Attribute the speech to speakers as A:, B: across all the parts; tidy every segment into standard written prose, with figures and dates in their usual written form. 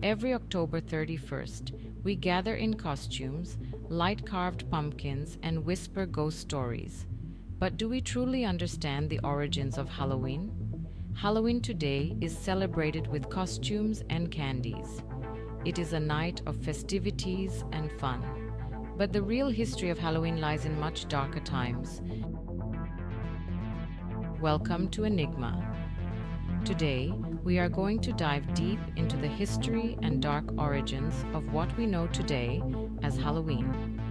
A: Every October 31st, we gather in costumes, light carved pumpkins, and whisper ghost stories. But do we truly understand the origins of Halloween? Halloween today is celebrated with costumes and candies. It is a night of festivities and fun. But the real history of Halloween lies in much darker times. Welcome to Enigma. Today, we are going to dive deep into the history and dark origins of what we know today as Halloween.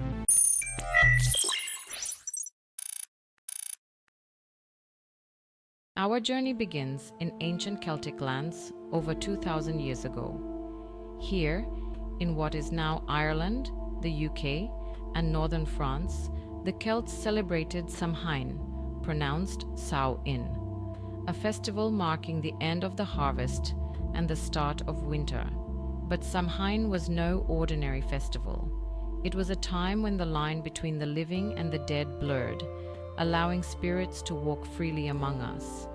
A: Our journey begins in ancient Celtic lands over 2,000 years ago. Here, in what is now Ireland, the UK, and northern France, the Celts celebrated Samhain, pronounced Samhain, a festival marking the end of the harvest and the start of winter. But Samhain was no ordinary festival. It was a time when the line between the living and the dead blurred, allowing spirits to walk freely among us.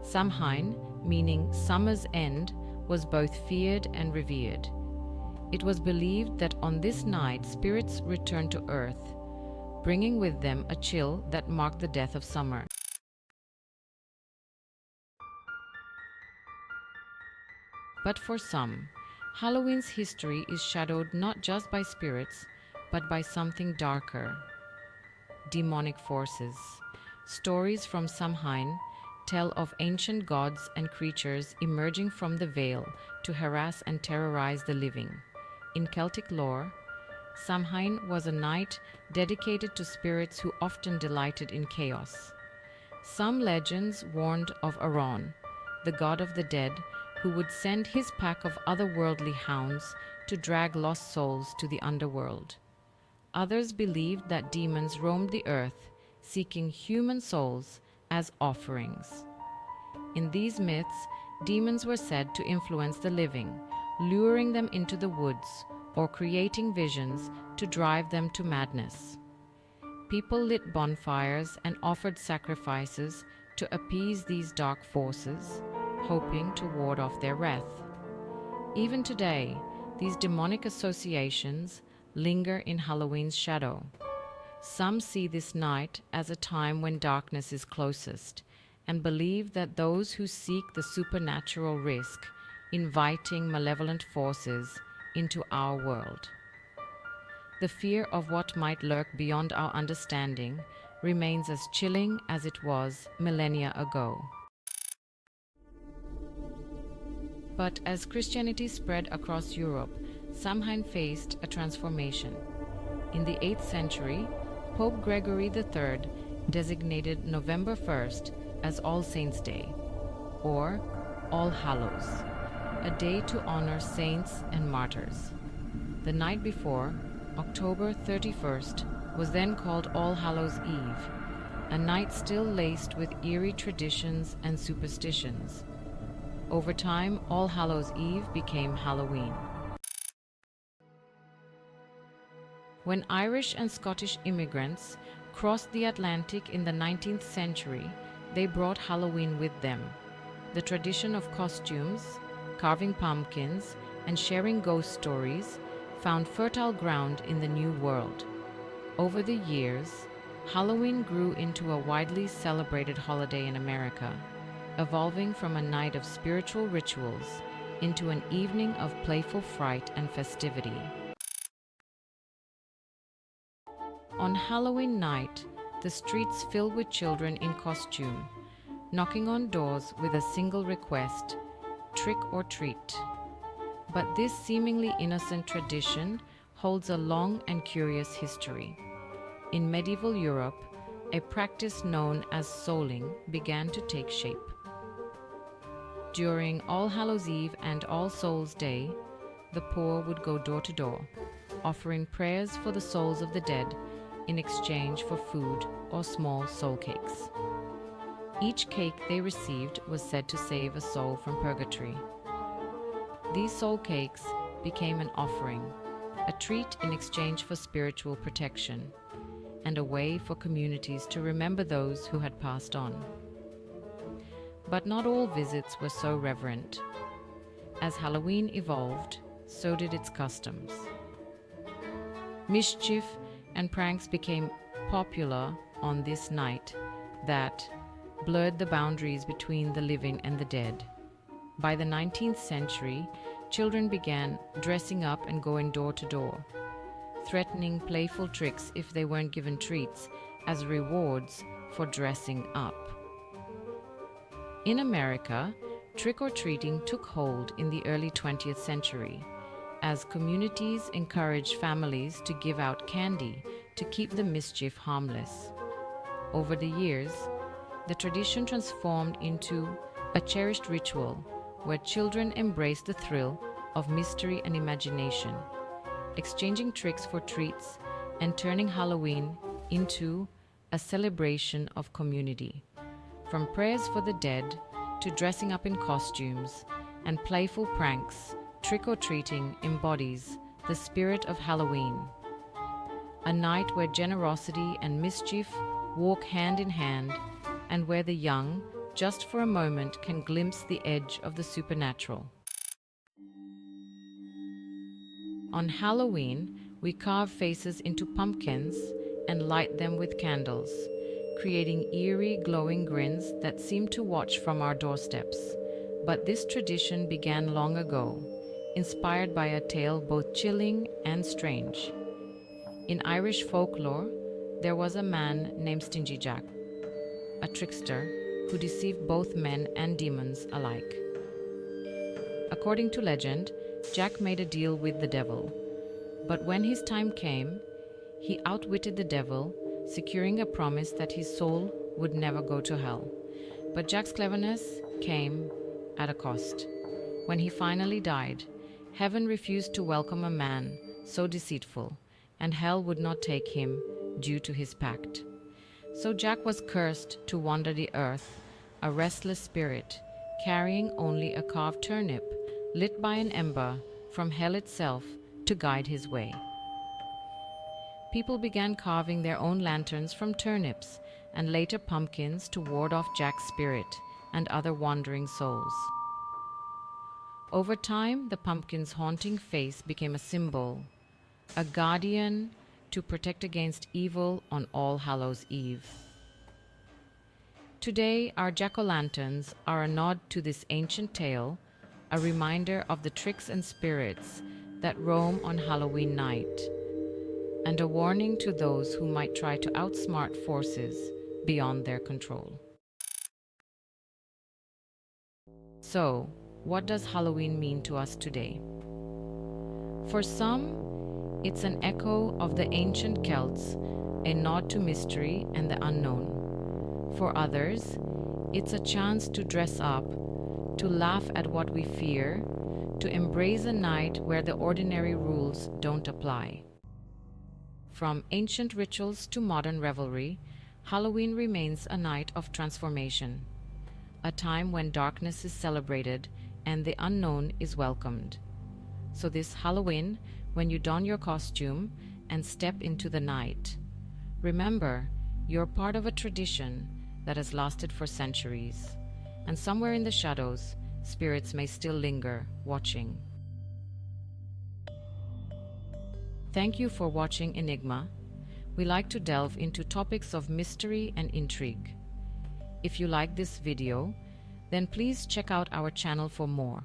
A: Samhain, meaning summer's end, was both feared and revered. It was believed that on this night spirits returned to earth, bringing with them a chill that marked the death of summer. But for some, Halloween's history is shadowed not just by spirits, but by something darker: demonic forces. Stories from Samhain tell of ancient gods and creatures emerging from the veil to harass and terrorize the living. In Celtic lore, Samhain was a night dedicated to spirits who often delighted in chaos. Some legends warned of Aron, the god of the dead, who would send his pack of otherworldly hounds to drag lost souls to the underworld. Others believed that demons roamed the earth, seeking human souls as offerings. In these myths, demons were said to influence the living, luring them into the woods or creating visions to drive them to madness. People lit bonfires and offered sacrifices to appease these dark forces, hoping to ward off their wrath. Even today, these demonic associations linger in Halloween's shadow. Some see this night as a time when darkness is closest, and believe that those who seek the supernatural risk inviting malevolent forces into our world. The fear of what might lurk beyond our understanding remains as chilling as it was millennia ago. But as Christianity spread across Europe, Samhain faced a transformation. In the 8th century, Pope Gregory III designated November 1st as All Saints' Day, or All Hallows, a day to honor saints and martyrs. The night before, October 31st, was then called All Hallows' Eve, a night still laced with eerie traditions and superstitions. Over time, All Hallows' Eve became Halloween. When Irish and Scottish immigrants crossed the Atlantic in the 19th century, they brought Halloween with them. The tradition of costumes, carving pumpkins, and sharing ghost stories found fertile ground in the New World. Over the years, Halloween grew into a widely celebrated holiday in America, evolving from a night of spiritual rituals into an evening of playful fright and festivity. On Halloween night, the streets fill with children in costume, knocking on doors with a single request: trick or treat. But this seemingly innocent tradition holds a long and curious history. In medieval Europe, a practice known as souling began to take shape. During All Hallows' Eve and All Souls' Day, the poor would go door to door, offering prayers for the souls of the dead in exchange for food or small soul cakes. Each cake they received was said to save a soul from purgatory. These soul cakes became an offering, a treat in exchange for spiritual protection, and a way for communities to remember those who had passed on. But not all visits were so reverent. As Halloween evolved, so did its customs. Mischief and pranks became popular on this night that blurred the boundaries between the living and the dead. By the 19th century, children began dressing up and going door to door, threatening playful tricks if they weren't given treats as rewards for dressing up. In America, trick-or-treating took hold in the early 20th century as communities encouraged families to give out candy to keep the mischief harmless. Over the years, the tradition transformed into a cherished ritual where children embraced the thrill of mystery and imagination, exchanging tricks for treats and turning Halloween into a celebration of community. From prayers for the dead to dressing up in costumes and playful pranks, trick-or-treating embodies the spirit of Halloween, a night where generosity and mischief walk hand in hand and where the young, just for a moment, can glimpse the edge of the supernatural. On Halloween, we carve faces into pumpkins and light them with candles, creating eerie, glowing grins that seem to watch from our doorsteps. But this tradition began long ago, inspired by a tale both chilling and strange. In Irish folklore, there was a man named Stingy Jack, a trickster who deceived both men and demons alike. According to legend, Jack made a deal with the devil, but when his time came, he outwitted the devil, securing a promise that his soul would never go to hell. But Jack's cleverness came at a cost. When he finally died, heaven refused to welcome a man so deceitful, and hell would not take him due to his pact. So Jack was cursed to wander the earth, a restless spirit, carrying only a carved turnip, lit by an ember from hell itself to guide his way. People began carving their own lanterns from turnips and later pumpkins to ward off Jack's spirit and other wandering souls. Over time, the pumpkin's haunting face became a symbol, a guardian to protect against evil on All Hallows' Eve. Today, our jack-o'-lanterns are a nod to this ancient tale, a reminder of the tricks and spirits that roam on Halloween night, and a warning to those who might try to outsmart forces beyond their control. So, what does Halloween mean to us today? For some, it's an echo of the ancient Celts, a nod to mystery and the unknown. For others, it's a chance to dress up, to laugh at what we fear, to embrace a night where the ordinary rules don't apply. From ancient rituals to modern revelry, Halloween remains a night of transformation, a time when darkness is celebrated and the unknown is welcomed. So this Halloween, when you don your costume and step into the night, remember you're part of a tradition that has lasted for centuries, and somewhere in the shadows, spirits may still linger, watching. Thank you for watching Enigma. We like to delve into topics of mystery and intrigue. If you like this video, then please check out our channel for more.